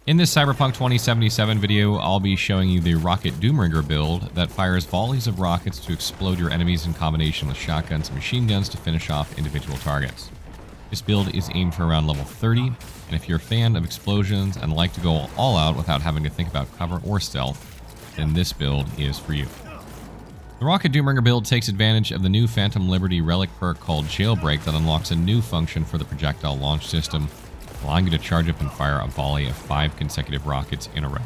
In this Cyberpunk 2077 video, I'll be showing you the Rocket Doombringer build that fires volleys of rockets to explode your enemies in combination with shotguns and machine guns to finish off individual targets. This build is aimed for around level 30, and if you're a fan of explosions and like to go all out without having to think about cover or stealth, then this build is for you. The Rocket Doombringer build takes advantage of the new Phantom Liberty Relic perk called Jailbreak that unlocks a new function for the projectile launch system, allowing you to charge up and fire a volley of 5 consecutive rockets in a row.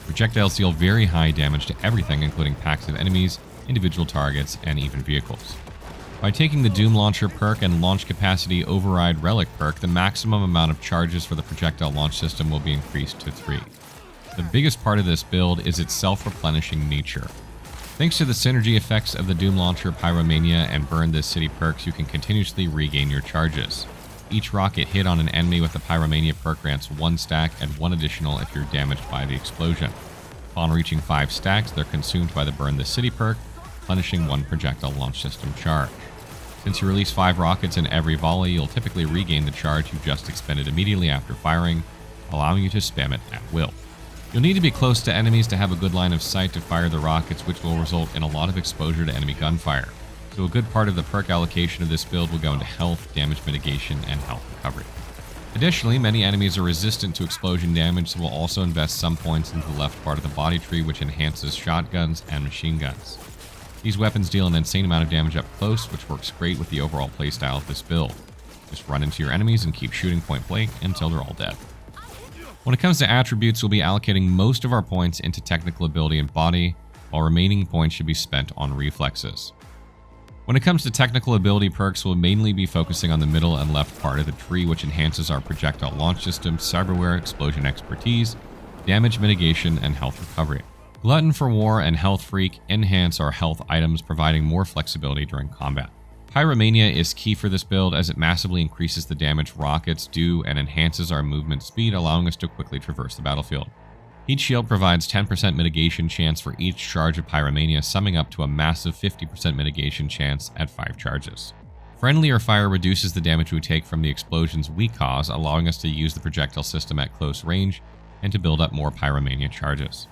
Projectiles deal very high damage to everything, including packs of enemies, individual targets, and even vehicles. By taking the Doom Launcher perk and Launch Capacity Override Relic perk, the maximum amount of charges for the projectile launch system will be increased to 3. The biggest part of this build is its self-replenishing nature. Thanks to the synergy effects of the Doom Launcher, Pyromania, and Burn This City perks, you can continuously regain your charges. Each rocket hit on an enemy with the Pyromania perk grants 1 stack and 1 additional if you're damaged by the explosion. Upon reaching 5 stacks, they're consumed by the Burn This City perk, replenishing 1 projectile launch system charge. Since you release 5 rockets in every volley, you'll typically regain the charge you just expended immediately after firing, allowing you to spam it at will. You'll need to be close to enemies to have a good line of sight to fire the rockets, which will result in a lot of exposure to enemy gunfire. So a good part of the perk allocation of this build will go into health, damage mitigation, and health recovery. Additionally, many enemies are resistant to explosion damage, so we'll also invest some points into the left part of the body tree, which enhances shotguns and machine guns. These weapons deal an insane amount of damage up close, which works great with the overall playstyle of this build. Just run into your enemies and keep shooting point blank until they're all dead. When it comes to attributes, we'll be allocating most of our points into technical ability and body, while remaining points should be spent on reflexes. When it comes to technical ability perks, we'll mainly be focusing on the middle and left part of the tree, which enhances our projectile launch system, cyberware, explosion expertise, damage mitigation, and health recovery. Glutton for War and Health Freak enhance our health items, providing more flexibility during combat. Pyromania is key for this build as it massively increases the damage rockets do and enhances our movement speed, allowing us to quickly traverse the battlefield. Heat Shield provides 10% mitigation chance for each charge of Pyromania, summing up to a massive 50% mitigation chance at 5 charges. Friendlier Fire reduces the damage we take from the explosions we cause, allowing us to use the projectile system at close range and to build up more Pyromania charges.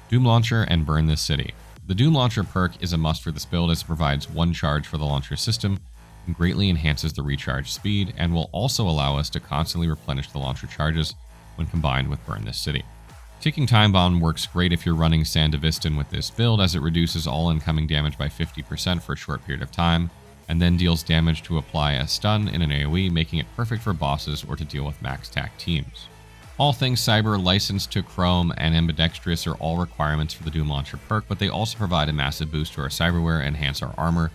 Doom Launcher and Burn This City. The Doom Launcher perk is a must for this build as it provides 1 charge for the launcher system and greatly enhances the recharge speed, and will also allow us to constantly replenish the launcher charges when combined with Burn This City. Ticking Time Bomb works great if you're running Sandevistan with this build, as it reduces all incoming damage by 50% for a short period of time, and then deals damage to apply a stun in an AoE, making it perfect for bosses or to deal with max tac teams. All Things Cyber, Licensed to Chrome, and Ambidextrous are all requirements for the Doom Launcher perk, but they also provide a massive boost to our cyberware and enhance our armor,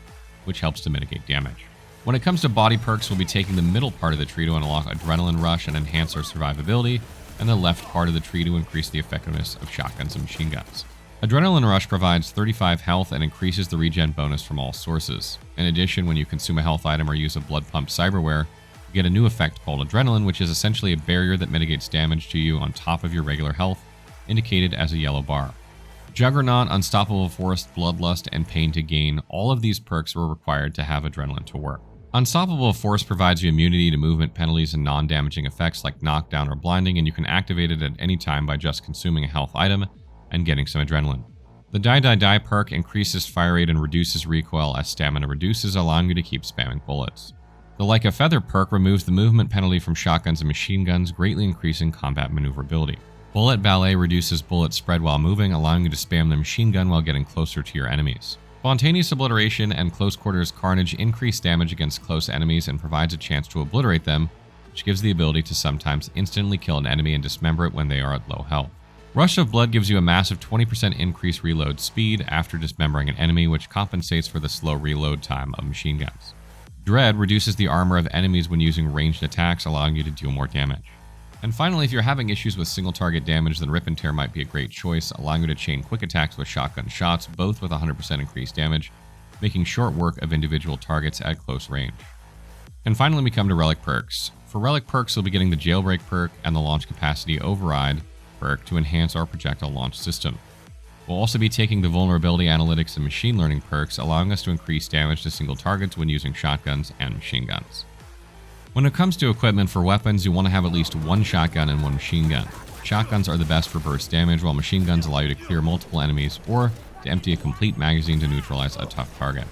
which helps to mitigate damage. When it comes to body perks, we'll be taking the middle part of the tree to unlock Adrenaline Rush and enhance our survivability, and the left part of the tree to increase the effectiveness of shotguns and machine guns. Adrenaline Rush provides 35 health and increases the regen bonus from all sources. In addition, when you consume a health item or use a blood pump cyberware, you get a new effect called Adrenaline, which is essentially a barrier that mitigates damage to you on top of your regular health, indicated as a yellow bar. Juggernaut, Unstoppable Force, Bloodlust, and Pain to Gain, all of these perks were required to have Adrenaline to work. Unstoppable Force provides you immunity to movement penalties and non-damaging effects like knockdown or blinding, and you can activate it at any time by just consuming a health item and getting some adrenaline. The Die Die Die perk increases fire rate and reduces recoil as stamina reduces, allowing you to keep spamming bullets. The Like a Feather perk removes the movement penalty from shotguns and machine guns, greatly increasing combat maneuverability. Bullet Ballet reduces bullet spread while moving, allowing you to spam the machine gun while getting closer to your enemies. Spontaneous Obliteration and Close Quarters Carnage increase damage against close enemies and provides a chance to obliterate them, which gives the ability to sometimes instantly kill an enemy and dismember it when they are at low health. Rush of Blood gives you a massive 20% increased reload speed after dismembering an enemy, which compensates for the slow reload time of machine guns. Dread reduces the armor of enemies when using ranged attacks, allowing you to deal more damage. And finally, if you're having issues with single target damage, then Rip and Tear might be a great choice, allowing you to chain quick attacks with shotgun shots, both with 100% increased damage, making short work of individual targets at close range. And finally, we come to Relic Perks. For Relic Perks, you'll be getting the Jailbreak perk and the Launch Capacity Override perk to enhance our projectile launch system. We'll also be taking the Vulnerability Analytics and Machine Learning perks, allowing us to increase damage to single targets when using shotguns and machine guns. When it comes to equipment for weapons, you want to have at least 1 shotgun and 1 machine gun. Shotguns are the best for burst damage, while machine guns allow you to clear multiple enemies or to empty a complete magazine to neutralize a tough target.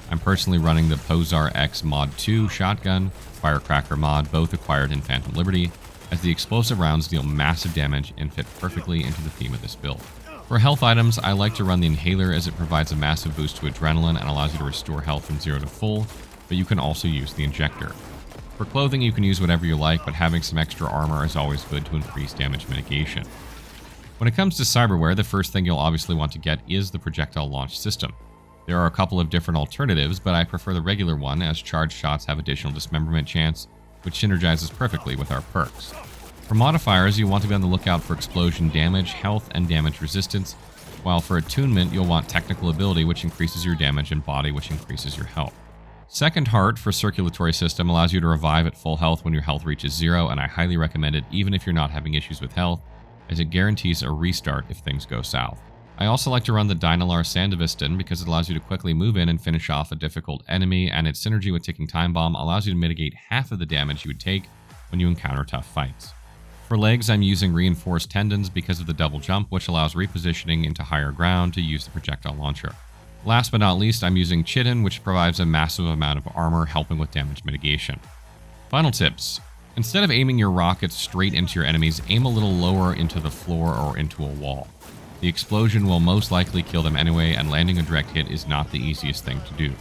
I'm personally running the Posar X Mod 2 shotgun, Firecracker mod, both acquired in Phantom Liberty, as the explosive rounds deal massive damage and fit perfectly into the theme of this build. For health items, I like to run the Inhaler as it provides a massive boost to adrenaline and allows you to restore health from 0 to full, but you can also use the Injector. For clothing, you can use whatever you like, but having some extra armor is always good to increase damage mitigation. When it comes to cyberware, the first thing you'll obviously want to get is the projectile launch system. There are a couple of different alternatives, but I prefer the regular one as charged shots have additional dismemberment chance, which synergizes perfectly with our perks. For modifiers, you want to be on the lookout for explosion damage, health, and damage resistance, while for attunement, you'll want technical ability, which increases your damage, and body, which increases your health. Second Heart for circulatory system allows you to revive at full health when your health reaches 0, and I highly recommend it even if you're not having issues with health, as it guarantees a restart if things go south. I also like to run the Dynalar Sandevistan because it allows you to quickly move in and finish off a difficult enemy, and its synergy with Ticking Time Bomb allows you to mitigate half of the damage you would take when you encounter tough fights. For legs, I'm using Reinforced Tendons because of the double jump, which allows repositioning into higher ground to use the projectile launcher. Last but not least, I'm using Chitin, which provides a massive amount of armor, helping with damage mitigation. Final tips. Instead of aiming your rockets straight into your enemies, aim a little lower into the floor or into a wall. The explosion will most likely kill them anyway, and landing a direct hit is not the easiest thing to do.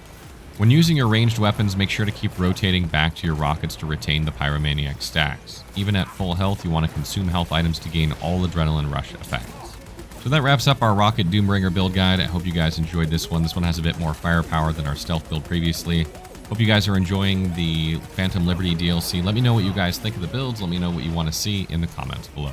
When using your ranged weapons, make sure to keep rotating back to your rockets to retain the Pyromaniac stacks. Even at full health, you want to consume health items to gain all Adrenaline Rush effects. So that wraps up our Rocket Doombringer build guide. I hope you guys enjoyed this one. This one has a bit more firepower than our stealth build previously. Hope you guys are enjoying the Phantom Liberty DLC. Let me know what you guys think of the builds. Let me know what you want to see in the comments below.